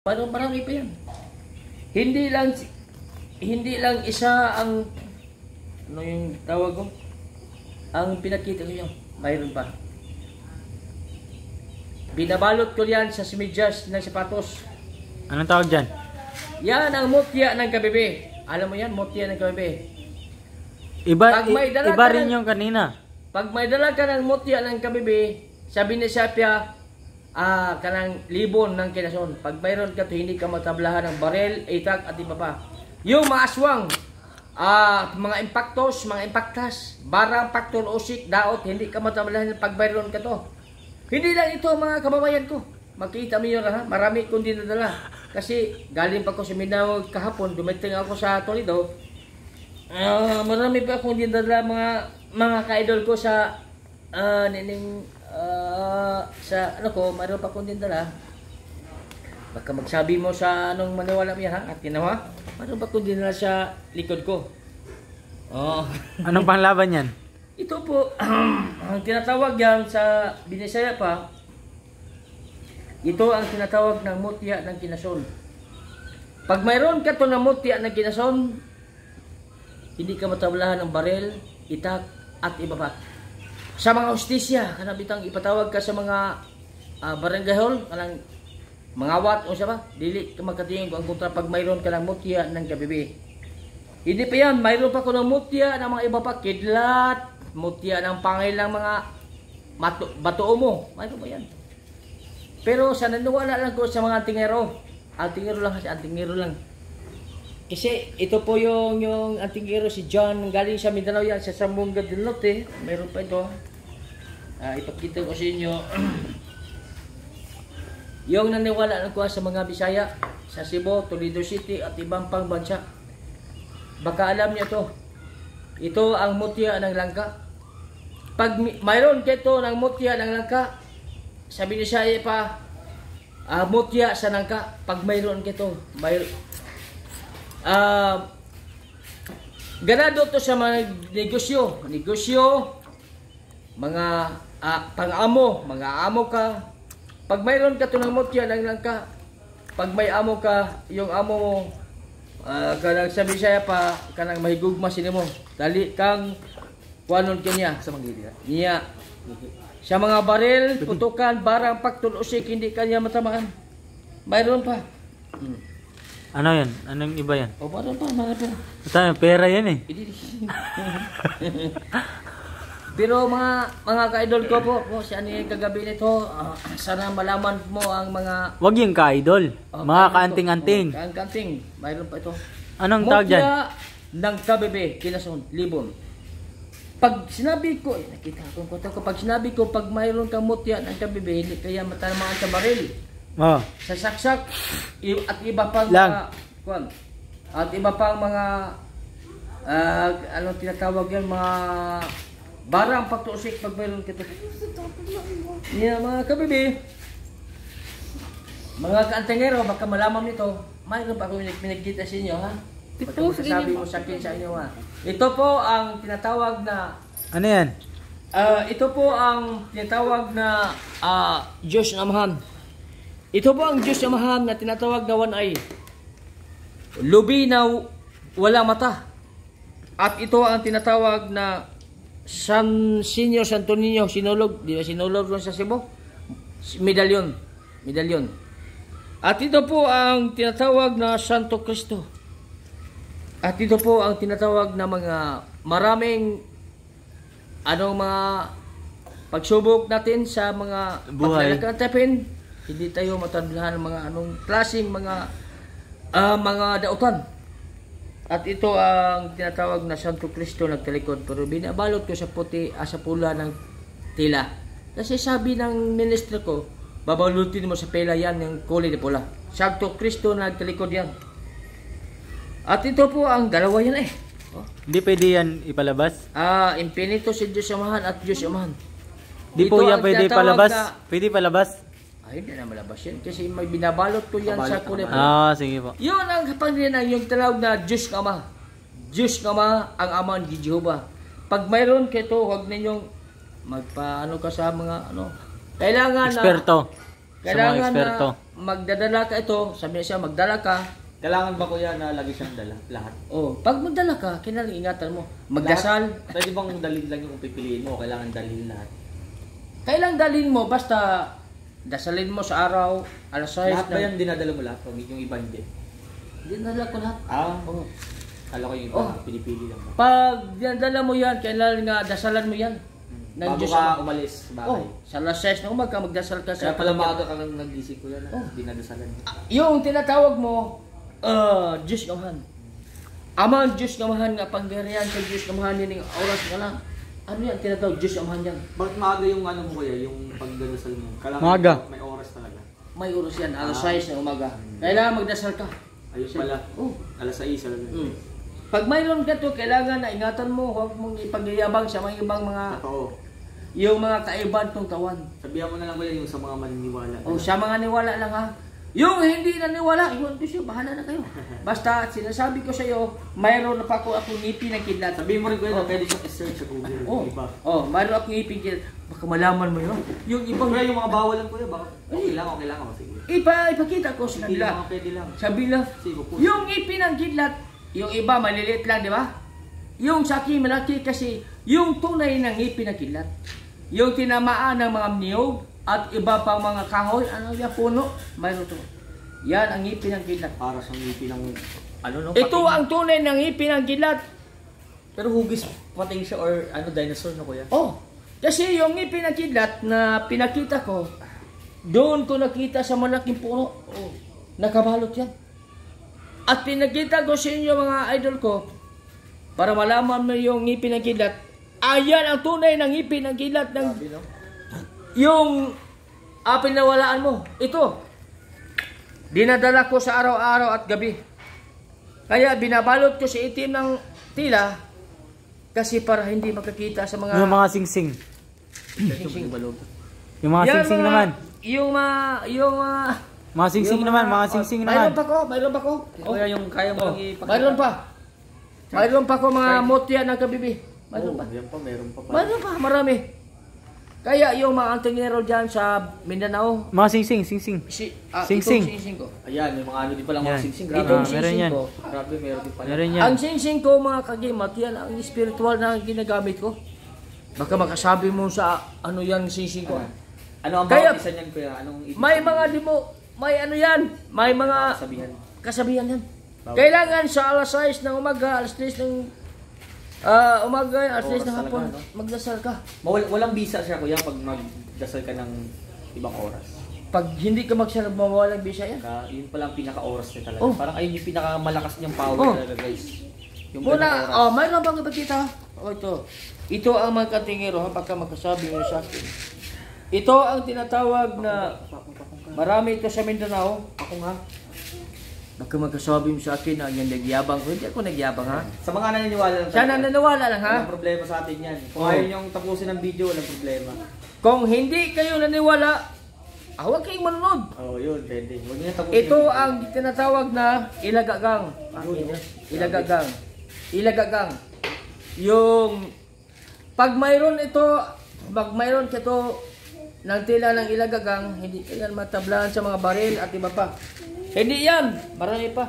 Marami pa yan. Hindi lang isa ang ano yung tawag ko? Ang pinakita ko yun. Mayroon pa. Binabalot ko yan sa simedyas ng sapatos. Anong tawag dyan? Yan ang mutya ng kabibi. Alam mo yan, mutya ng kabibi. Iba rin yung kanina. Pag may dala ka ng mutya ng kabibi, sabi ni Sapya, kanang libon ng kinason. Pag mayroon ka to, hindi ka matablahan ng barel, itak at iba pa. Yung mga aswang, mga impactas, barang paktol, usik, daot, hindi ka matablahan pag mayroon ka to. Hindi lang ito mga kababayan ko. Makita mo yun ha, marami kong dinadala. Kasi galing pa ko sa Mindanao kahapon, dumating ako sa Toledo. Marami pa akong dinadala mga ka-idol ko sa sa ano ko, mayroon pa akong dindala. Baka magsabi mo sa anong maniwala mo yan ha? At ginawa, mayroon pa akong dindala sa likod ko. Anong panglaban yan? Ito po, ang tinatawag yan sa Binisaya pa, ito ang tinatawag ng mutya ng kinason. Pag mayroon ka to na mutya ng kinason, hindi ka matablahan ng barel, itak, at iba pa. Sa mga hostisya, kanang bitang ipatawag ka sa mga barangay hall, kanang mga wat o siya ba, dili ka magkatingin ang kontra pag mayroon ka ng mutya ng kabibi. Hindi pa yan, mayroon pa ko ng mutya ng mga iba pa, kidlat, mutya ng pangil ng mga batuo mo, mayroon pa yan. Pero sa naniwala lang ko sa mga antingero, antingero lang. Kasi ito po yung antingero si John, galing sa Mindanao yan, sa Sambunga del Norte, mayroon pa ito. Ipakita ko sa inyo. Yung naniwala ko sa mga Bisaya, sa Cebu, Toledo City at ibang pang bansa. Baka alam niyo to. Ito ang mutya ng langka. Pag mayroon kito ng mutya ng langka, sabi ni Bisaya pa, mutya sa langka. Pag mayroon kito, ganado to sa mga negosyo, mga pang-amo, mga amo ka. Pag mayroon ka to ng mutya ng langka, pag may amo ka, yung amo mo, kanang sabi siya pa, kanang mahigugma sinimo, dali kang kuanon kanya sa mga niya. Sa mga baril, putukan, barang, paktol, usik, hindi kanya matamaan. Mayroon pa. Ano yan? Anong iba yan? Mayroon pa, mga pa. Ito, pera yan eh. Pero mga ka-idol ko po, si ano yung kagabi nito, sana malaman mo ang mga... Wag yung ka-idol, mga kaanting-anting. Kaanting, mayroon pa ito. Anong tawag dyan? Mutya ng kabibi, kinason, libon. Pag sinabi ko, nakita ko, pag sinabi ko, pag mayroon kang mutya ng kabibi, hindi kaya matalamaan sa baril. Sa saksak, at iba pang mga... At iba pang mga... anong tinatawag yan, mga... barang pagtusik pag mayroon kita. Mga kabibi, mga kaantingero, baka malaman nito, mayroon pa akong pinagkita sa inyo, ha? Sabi mo sa akin sa inyo, ha? Ito po ang tinatawag na... Ano yan? Ito po ang tinatawag na Diyos na Amahan. Ito po ang Diyos na Amahan na tinatawag na one eye. Lubi na walang mata. At ito ang tinatawag na Senior Santo Niño, sinulog, di ba sinulog doon sa Cebu? Medalyon. At ito po ang tinatawag na Santo Cristo. At ito po ang tinatawag na mga maraming mga pagsubok natin sa mga paglalakantapin. Hindi tayo matandaan ng mga anong klaseng mga dautan. At ito ang tinatawag na Santo Cristo nagtalikod, pero binabalot ko sa puti, sa pula ng tila. Kasi sabi ng ministro ko, babalutin mo sa pela yan yung kulay na pula. Santo Cristo nagtalikod yan. At ito po ang dalawa yan eh. Hindi pwede yan ipalabas? Infinito si Diyos Amahan at Diyos Amahan. Hindi po yan pwede palabas? Pwede palabas? Hindi na malabas yan. Kasi may binabalot ko yan sa kulay. Sige po. Yun ang kapangyarihan, yung tinawag na Diyos ng Ama. Diyos ng Ama, ang Ama ni Jehovah. Pag mayroon kayo, huwag ninyong magpaano ka sa mga Kailangan Eksperto. Kailangan na eksperto. magdadala ka ito, sabi niya siya, magdala ka. Kailangan ba kuya na lagi siyang dala? Lahat? Oh, pag magdala ka, kailangan ingatan mo. Magdasal. Lahat? Pwede bang dalhin lang yung pipiliin mo? Kailangan dalhin lahat? Kailangan dalhin mo, basta dasalin mo sa araw, alas 6 Lahat ba yan dinadala mo lahat? O yung iba hindi? Dinadala ko lahat. Oo. Kala ko yung iba, pinipili lang ba? Pag dinadala mo yan, kailangan nga dasalan mo yan. Ng Bago Diyos ka Ama. umalis sa bahay. Sa alas 6 na umaga, magdasal ka Kaya sa pala maaga ka lang nagising kuya na dinadasalan mo. yung tinatawag mo, Diyos ngamahan. Amang Diyos ngamahan nga pangyarihan sa Diyos ngamahan nining oras nga lang. Ano yan tinatawag Diyos ngamahan yan? Bakit maaga yung ano mo kuya, yung pagdadasal mo? Kailangan Maaga. may oras talaga. May oras yan, alas 6 na umaga. Kailangan magdasal ka. Ayun pala. Oh. Alas 6 talaga. Pag mayroon ka to, kailangan na ingatan mo, huwag mong ipagyayabang sa mga ibang mga, Totoo. yung mga kaiban ng tawan. Sabihan mo na lang kuya yung sa mga maniniwala. O sa mga niwala lang ha. Yung hindi naniwala, iwan ko siya, bahala na kayo. Basta sinasabi ko sa iyo, mayroon na pa ako ngipin ng kidlat. Sabihin mo rin kuya na pwede siyang i-search sa Google. Oh, Iba. mayroon akong ngipin kidlat. Baka malaman mo yun. Yung ibang, Kuya yung mga bawal lang kuya, baka okay lang. O, sige. ipakita ko sa Hindi kanila. lang, pwede lang. Sabi lang, Sige, po. yung ngipin ng kidlat, yung iba maliliit lang, di ba? Yung sa akin malaki kasi yung tunay ng ngipin ng kidlat. Yung tinamaan ng mga niyog at iba pang mga kahoy, ano yung puno, mayroon to. Yan ang ngipin ng kidlat. Para sa ngipin ng ano no? Ito pating. ang tunay ng ngipin ng kidlat. Pero hugis pating siya or ano dinosaur na kuya? Oh, kasi yung ngipin ng kidlat na pinakita ko, doon ko nakita sa malaking puno. Oh, nakabalot yan. At pinakita ko sa inyo mga idol ko, para malaman mo yung ngipin ng kidlat, ayan ang tunay ng ngipin ng kidlat ng Sabi, no? yung pinawalaan mo. Ito, dinadala ko sa araw-araw at gabi. Kaya binabalot ko sa itim ng tila kasi para hindi makakita sa mga... Yung mga singsing. Yung mga Yan, singsing naman. Yung Mga singsing naman, mga singsing naman. Mayroon pa ko. Kuya yung kaya mo lang ipakita. Mayroon pa. Mayroon pa ko mga motya ng kabibi. Mayroon pa. Yan pa, meron pa pala. Mayroon pa, marami. Kaya yung mga antingero dyan sa Mindanao, Mga singsing, singsing. Singsing. itong singsing ko. Ayan, may mga ano din pala mga Yan. singsing. Grabe. Itong meron singsing yan. ko. Grabe, meron din pala. Meron yan. Ang singsing ko mga kagimat, yan ang spiritual na ginagamit ko. Baka makasabi mo sa ano yan singsing ko. Ano ang Kaya- bawat isa niyan kuya? Anong ibig May sabihin? mga di mo, may ano yan, may mga Sabihan. kasabihan yan. Bawat- Kailangan sa alas 6 ng umaga, alas 3 ng umaga, alas 3 Oras ng hapon, talaga, no? magdasal ka. Walang bisa siya kuya pag magdasal ka ng ibang oras. Pag hindi ka magsalab, mawawalang bisa yan. Yun pala ang pinaka-oras niya talaga. Oh. Parang ayun yung pinakamalakas niyang power Oh. talaga guys. Yung Muna, ganung oras. mayroon bang ipagkita? Ito. Ito ang mga katingero, baka makasabi mo sa akin. Ito ang tinatawag na marami ito sa Mindanao. Ako nga. Baka magkasabi mo sa akin na yan nagyabang ko. Hindi ako nagyabang ha. Sa mga naniniwala lang. Sana nanawala lang ha. Walang problema sa atin yan. Kung Oh. ayaw niyong tapusin ang video, walang problema. Kung hindi kayo naniwala, huwag kayong manunod. Yun, pwede. Huwag niyo tapusin. Ito ang tinatawag na ilagagang. Ilagagang. Ilagagang. Yung pag mayroon ka to ng tila ng ilagagang, hindi ka yan matablaan sa mga baril at iba pa. Hindi yan. Marami pa.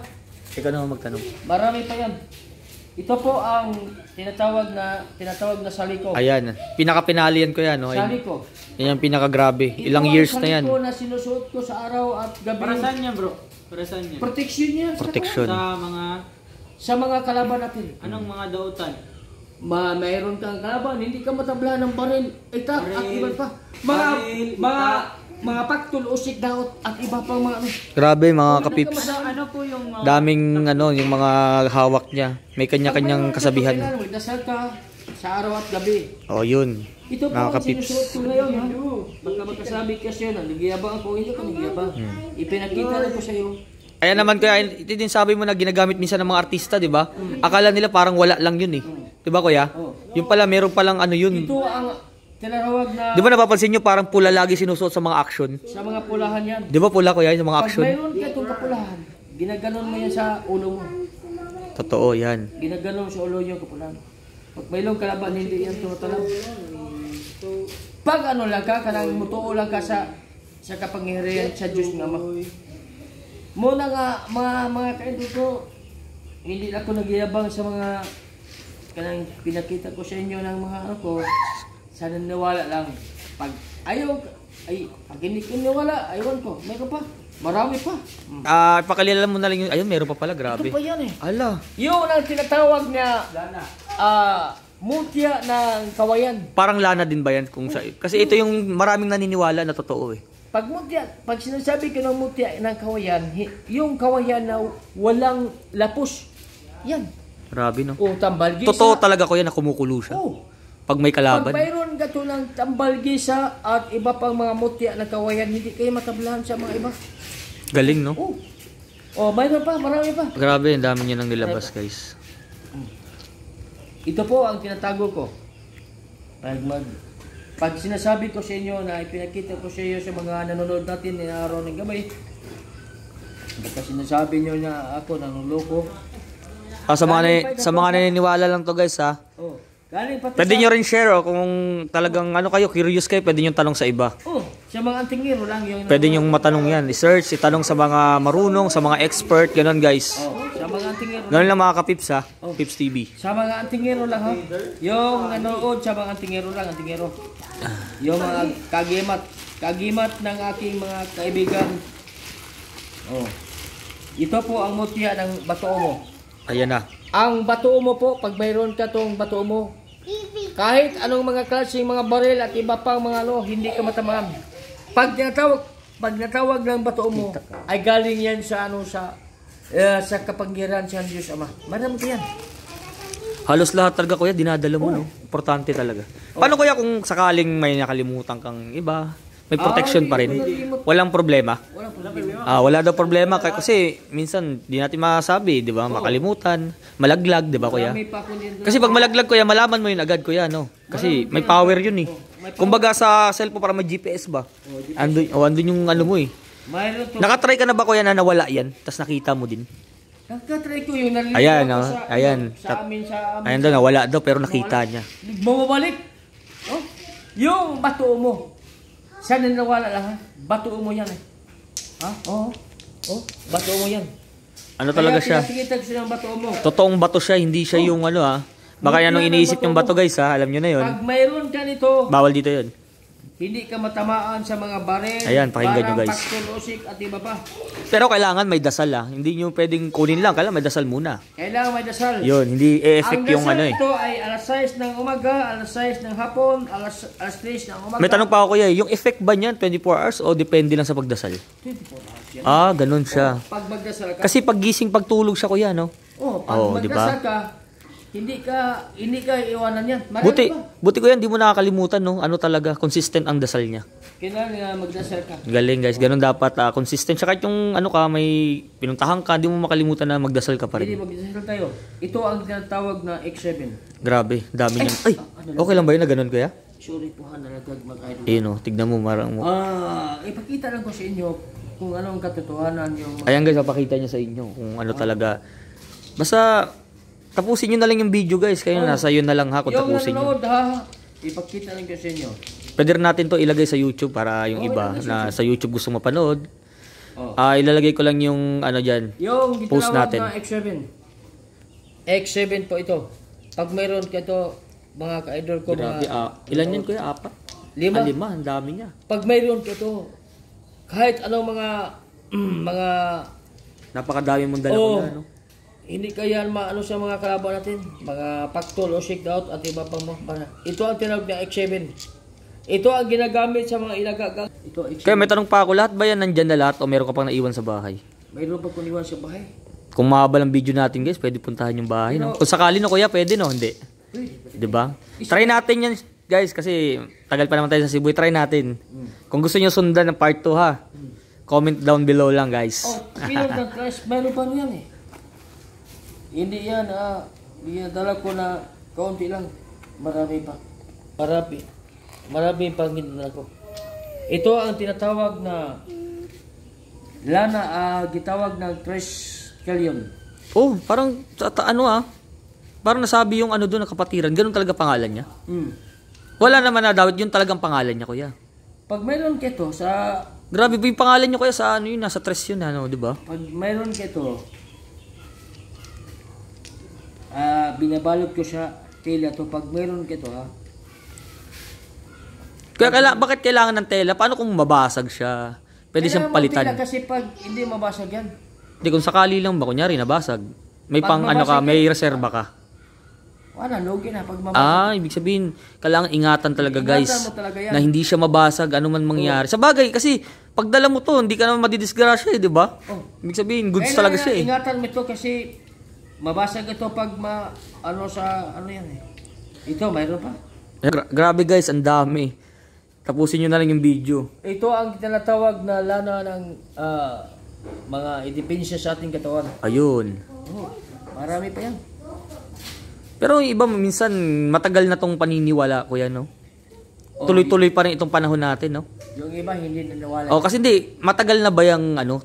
Ikaw naman magtanong. Marami pa yan. Ito po ang tinatawag na saliko. Ayan, pinaka-pinalian ko yan. No? Saliko. Yan yung pinaka-grabe. Ito Ilang ang years na yan. saliko na sinusuot ko sa araw at gabi. Para saan yan bro? Para saan yan? Protection yan. Protection. Sa mga, Sa mga kalaban natin. anong mga dautan? Mayroon kang kalaban, hindi ka matabla ng baril, itak at Baril, iba pa. baril, Mga paktul, usik, daot at iba pang mga ano. Grabe mga kapips. Ano po yung Daming yung mga hawak niya. May kanya-kanyang kasabihan. Kailangan magdasal ka sa araw at gabi. Oh, yun. Ito po Mga ang kapips. sinusuot ko ngayon. Ha? Baka magkasabi ka siya na nagyabang ako, hindi ko nagyabang. Ipinakita lang ko sa iyo. Ayan naman kuya, ito din sabi mo na ginagamit minsan ng mga artista, di ba? Akala nila parang wala lang yun eh. Di ba kuya? Yung pala, meron palang ano yun. Ito ang tinatawag na Di ba napapansin nyo parang pula lagi sinusuot sa mga action? sa mga pulahan yan. Di ba pula kuya sa mga Pag action? mayroon ka itong kapulahan, ginaganon mo yan sa ulo mo. Totoo yan. Ginaganon sa ulo yung kapulahan. Pag mayroong kalaban, hindi yan tumatalaw. Pag ano lang ka, kanang mutuo lang ka sa sa kapangyarihan sa Diyos nga Ama. Muna nga mga kaidol ko, hindi ako nagyayabang sa mga kanang pinakita ko sa inyo ng mga ano ko. Sana niwala lang. Pag hindi ko niwala, aywan ko. Meron pa. Marami pa. Pakilala mo na lang yung, ayun, meron pa pala, grabe. Ito pa yan eh. Ala. Yun ang tinatawag na mutya ng kawayan. Parang lana din ba yan? Kasi ito yung maraming naniniwala na totoo eh. Pag sinasabi ko ng mutya ng kawayan, yung kawayan na walang lapos. Yan. Grabe no. O tambalgisa. Totoo talaga ko yan na kumukulo siya. Oh. Pag may kalaban. Pag mayroon ka to ng tambalgisa at iba pang mga mutya ng kawayan, hindi kayo matablahan sa mga iba. Galing no? Mayroon pa, marami pa. Grabe, ang dami niya nang nilabas guys. Ito po ang tinatago ko. Pag sinasabi ko sa inyo na ipinakita ko sa iyo sa mga nanonood natin ni araw ng gabi, baka sinasabi nyo na ako nanuloko. Sa mga naniniwala lang to guys ha. Galing pa to Pwede nyo rin share kung talagang kayo, curious kayo, pwede nyo tanong sa iba. Sa mga antingero lang yung Pwede nyo matanong yan. I-search, itanong sa mga marunong, sa mga expert, ganun guys. sa mga antingero. Ganun lang mga kapips ha. Pips TV. Sa mga antingero lang ha. Yung nanood sa mga antingero lang, antingero. Yung mga kagimat ng aking mga kaibigan. Ito po ang mutya ng Batoo mo. Ayan na. Ang Batoo mo po, pag mayroon ka tong Batoo mo, kahit anong mga klaseng mga baril at iba pang mga hindi ka matamaan. Pag natawag ng Batoo mo, ay galing yan sa sa kapangyarihan sa Diyos Ama. Marami ko yan. Halos lahat talaga kuya, dinadala mo no. Importante talaga. Paano kuya kung sakaling may nakalimutan kang iba? May protection pa rin. Walang problema. Wala daw problema kasi minsan di natin masabi, 'di ba? Makalimutan, malaglag, 'di ba kuya? Kasi pag malaglag kuya, malaman mo 'yun agad kuya, no? Kasi may power 'yun eh. Kumbaga sa cellphone para may GPS ba? Andun yung mo eh. Nakatry ka na ba kuya na nawala 'yan? Tapos nakita mo din. Nakatry ko yung nalilito ayan, sa amin. Ayan daw, nawala daw pero nakita niya. Bumabalik. Yung Batoo mo. Sana nawala lang ha. Batoo mo yan eh. Batoo mo yan. Ano talaga siya? Pinakikita siya ng Batoo mo. Totoong bato siya, hindi siya yung Baka yan ang iniisip yung bato guys ha. Alam nyo na yun. Pag mayroon ka nito, bawal dito yun. hindi ka matamaan sa mga baril. Ayan, pakinggan nyo guys. Paktulusik at iba pa. Pero kailangan may dasal ha. Hindi nyo pwedeng kunin lang. Kailangan may dasal muna. Kailangan may dasal. Yun, hindi e-effect yung Ang dasal ito ay alas 6 ng umaga, alas 6 ng hapon, alas 3 ng umaga. May tanong pa ako kuya, yung effect ba niyan 24 hours o depende lang sa pagdasal? 24 hours yan. Ganun siya. Pag magdasal ka. Kasi pag gising, pagtulog siya kuya, no? Pag magdasal diba? ka, hindi ka iwanan yan. Buti ko yan, di mo nakakalimutan, no? Ano talaga, consistent ang dasal niya. Kailangan magdasal ka. Galing guys, ganun dapat, consistent. Saka yung may pinuntahan ka, di mo makalimutan na magdasal ka pa Hindi, rin. magdasal tayo. Ito ang tinatawag na X7. Grabe, dami niyan. Ay, okay lang ba yun na ganun kuya? Sorry po, nalagag mag-idol. No, tignan mo, marang mo. Ipakita lang ko sa inyo kung anong katotohanan yung... Ayan guys, papakita niya sa inyo kung ano talaga. Basta, tapusin nyo na lang yung video guys. Kayo nasa yun na lang ha kung tapusin nyo. Yung nanonood ha, ipakita lang ko sa inyo. Pwede rin natin to ilagay sa YouTube para yung iba na sa YouTube gusto mapanood. Ilalagay ko lang yung dyan. Yung post natin. Na X7. X7 po ito. Pag mayroon ka ito, mga ka-idol ko, Grabe, ilan yan kuya? 4? 5? 5, ang dami niya. Pag mayroon ka ito, kahit anong mga napakadami mong dala ko na, no? Hindi kaya maano sa mga kalaban natin, mga paktol o shake out at iba pang mga. Ito ang tinawag na X7. Ito ang ginagamit sa mga ilagagang. Ito X7. Kaya may tanong pa ako, lahat ba yan nandyan na lahat o meron ka pang naiwan sa bahay? Mayroon pa kuniwan sa bahay. Kung mahaba ang video natin guys, pwede puntahan yung bahay, no? Kung sakali no kuya, pwede no? Hindi. Diba? Try natin yan guys kasi tagal pa naman tayo sa Cebu. Try natin. Kung gusto nyo sundan ng part 2 ha, comment down below lang guys. Speaking of Christ, mayroon pa yan eh. Hindi yan dala ko na kaunti lang. Marami pa. Marami pang ginala ko. Ito ang tinatawag na lana, gitawag ng Triskelion. Parang parang nasabi yung doon na kapatiran. Ganun talaga pangalan niya. Wala naman na dapat yun talagang pangalan niya kuya. Pag mayroon ka ito sa Grabe po yung pangalan nyo kaya sa ano yun, nasa tres yun, ano, di ba? Pag mayroon ka ito, binabalot ko sa tela to. Pag mayroon ka ito, ha? Kaya bakit kailangan ng tela? Paano kung mabasag siya? Pwede siyang palitan. Kailangan mo tela kasi pag hindi mabasag yan. Hindi, kung sakali lang ba, kunyari, nabasag. May Pag pang ano ka, mabasag may reserba ka. Wala, lugi na. Pag mabasag. Ibig sabihin, kailangan ingatan talaga guys. Ingatan mo talaga yan. Na hindi siya mabasag, ano man mangyari. Sa bagay, kasi pag dala mo to, hindi ka naman madidisgrasya eh, di ba? Oh. Ibig sabihin, goods Kailangan talaga siya eh. ingatan mo ito kasi mabasag ito pag ano yan eh. Ito, mayroon pa. Grabe guys, ang dami. Tapusin nyo na lang yung video. Ito ang tinatawag na lana ng mga idepensya sa ating katawan. Ayun. Oh, marami pa yan. Pero yung iba minsan matagal na tong paniniwala, kuya, no? Tuloy-tuloy pa rin itong panahon natin, no? Yung iba hindi naniniwala. Oh, kasi hindi, matagal na ba yung ano,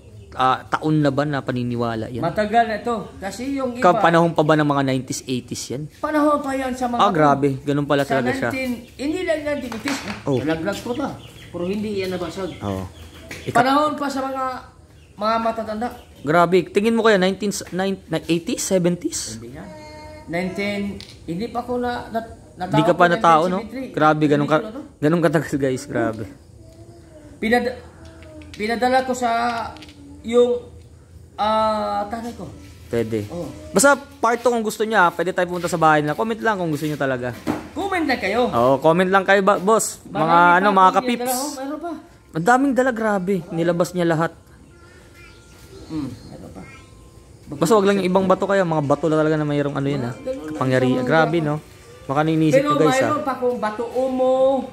taon na ba na paniniwala yan? Matagal na ito. Kasi yung iba, Panahon pa ba ng mga 90s, 80s yan? panahon pa yan sa mga... Grabe, ganun pala Sa talaga siya. hindi lang 1980s. Oh. Nalaglag ko ta. Pero hindi yan nabasag. Oh. Panahon pa sa mga matatanda. Grabe, tingin mo kaya 80s, 70s? Hindi yan. Hindi pa ako natao. Hindi ka pa na tao, no? 1973. Grabe, Hindi ganun katagal guys, grabe. Pinadala ko sa yung tatay ko. Pwede. Oh. Basta part 2 kung gusto niya, pwede tayo pumunta sa bahay nila. Comment lang kung gusto niyo talaga. Comment na kayo. Oo, comment lang kayo, boss. Marami pa Mga ako kapips. pinadala. Mayroon pa. Ang daming dala, grabe. Nilabas niya lahat. Mayroon pa. Basta wag lang yung ibang bato kaya, mga bato na talaga na mayroong ano yun ha. Kapangyarihan. Grabe, no? Baka iniisip Pero ko guys ha. mayroon pa kung bato umo,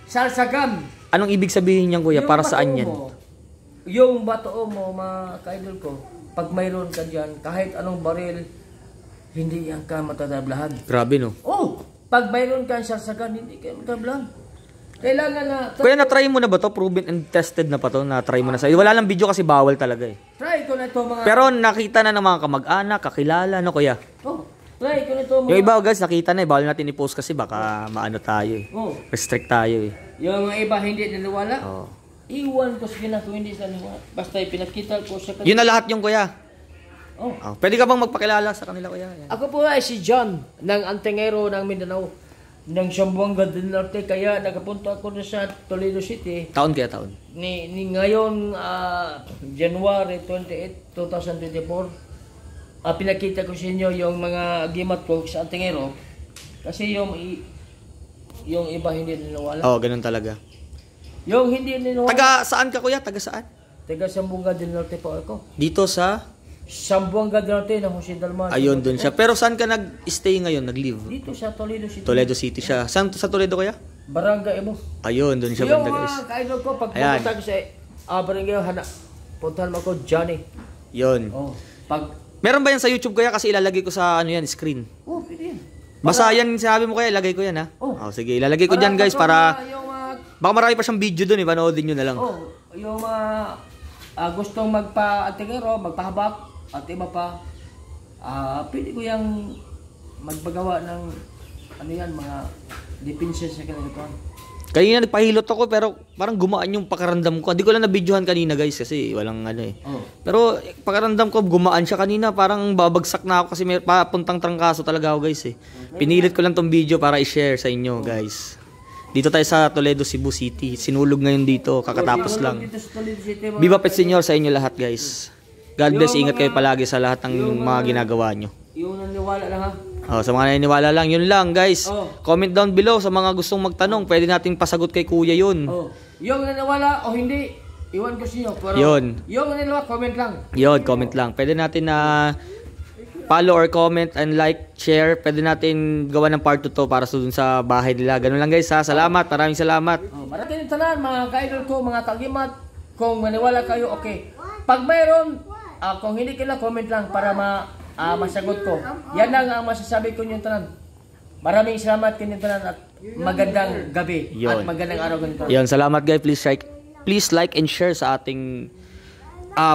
salsagam. Anong ibig sabihin niyan kuya? Yung Para bato saan yan? umo, yung bato mo, mga ka-idol ko, pag mayroon ka dyan, kahit anong baril, hindi yan ka matadablahan. Grabe, no? Oh, pag mayroon ka salsagam, hindi ka matadablahan. Kailangan na... Kuya, na-try mo na ba to? Proven and tested na pa to? Na-try mo na sa... Wala lang video kasi bawal talaga eh. Try ko na ito mga... Pero nakita na ng mga kamag-anak, kakilala, no kuya? Oh, try ko na ito mga... Yung iba guys, nakita na eh. Bawal natin i-post kasi baka maano tayo eh. Oh, Restrict tayo eh. yung mga iba hindi naniwala. Oh. Iwan ko sila kung hindi sila naniwala. Basta ipinakita ko sa kanila. Yun na lahat yung kuya. Oh. Pwede ka bang magpakilala sa kanila kuya? Yan. Ako po ay si John ng Antingero ng Mindanao ng Zamboanga del Norte, kaya nakapunta ako na sa Toledo City Taon kaya taon? ni ngayon January 28, 2024. Pinakita ko sa inyo yung mga gimat ko sa Antingero kasi yung iba hindi niniwala. Oo, ganun talaga. Yung hindi niniwala. Taga saan ka kuya? Taga saan? Taga Zamboanga del Norte po ako. Dito sa... Zamboanga del Norte ng Jose Dalman. Ayun, dun siya. Pero saan ka nag-stay ngayon? Nag-live? Dito sa Toledo City. Toledo City siya. Saan sa Toledo kuya? Barangay mo. Ayun, dun siya Yung banda guys. mga kaidol ko, pag Ayan. pumunta ko sa barangay, puntahan mo ako, Johnny. Yun. Oh, pag... Meron ba yan sa YouTube kuya? Kasi ilalagay ko sa ano yan, screen. Oh, pwede yan. Basta yan, sinabi mo kuya, ilagay ko yan ha. Oh. Sige, ilalagay ko dyan guys para... Yung mga... Baka marami pa siyang video dun eh, panoodin nyo na lang. Oh, yung mga gustong magpa-antingero, magpahabak, at iba pa, pwede ko yung magpagawa ng ano yan, mga depensa sa kanila. Kanina nagpahilot ako pero parang gumaan yung pakaramdam ko. Hindi ko lang na-videohan kanina guys kasi walang ano eh. Oh. Pero pakaramdam ko gumaan siya kanina, parang babagsak na ako kasi may papuntang trangkaso talaga ako guys eh. Pinilit ko lang tong video para i-share sa inyo guys. Dito tayo sa Toledo, Cebu City. Sinulog ngayon dito, kakatapos lang. Dito sa Toledo City, mga Viva Pet Senior sa inyo lahat guys. God bless, ingat kayo palagi sa lahat ng mga ginagawa nyo. yung naniwala lang ha. Sa mga naniniwala lang, yun lang guys. Oh. Comment down below sa mga gustong magtanong. Pwede nating pasagot kay kuya yun. Oh, yung naniwala o hindi, iwan ko sa inyo. Pero Yun. yung naniwala, comment lang. Yun, comment lang. Pwede natin na follow or comment and like, share. Pwede natin gawa ng part 2 to para sa dun sa bahay nila. Ganun lang guys ha. Salamat. Maraming salamat. Oh, maraming tanan, mga ka-idol ko, mga tagimat. Kung maniwala kayo, okay. Pag mayroon, kung hindi kila, comment lang para masagot ko. Yan lang ang masasabi ko nyo tanan. Maraming salamat kinyo tanan at magandang gabi. Yun. At magandang araw ganito. Yun, salamat guys. Please like and share sa ating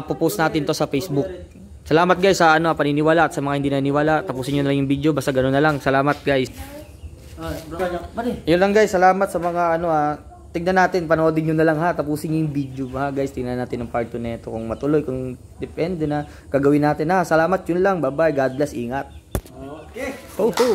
popost natin to sa Facebook. Salamat guys sa paniniwala at sa mga hindi naniniwala. Tapusin nyo na lang yung video. Basta gano'n na lang. Salamat guys. Bro, Yun lang guys. Salamat sa mga tignan natin, panoodin nyo na lang ha, tapusin nyo yung video ha guys, tingnan natin ang part 2 nito kung matuloy, kung depende na, gagawin natin ha. Salamat, yun lang, bye bye, God bless, ingat. Okay. Ho ho.